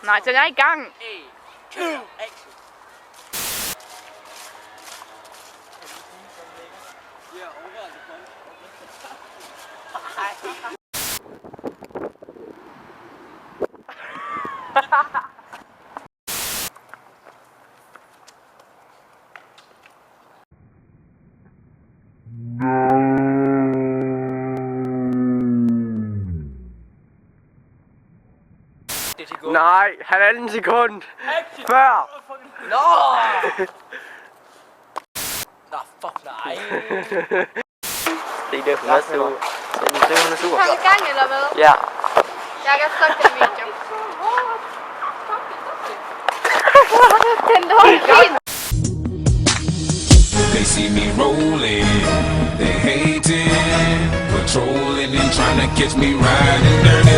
Nej, den er i gang. Nej, halvanden sekund. Før. Nå, fuck nej. Det er hun er sur. Hun er sur. Kom i gang, eller hvad? Ja. Jeg kan stoppe den video. Den lå fint. They see me rolling, they hating, patrolling and trying to catch me riding dirty.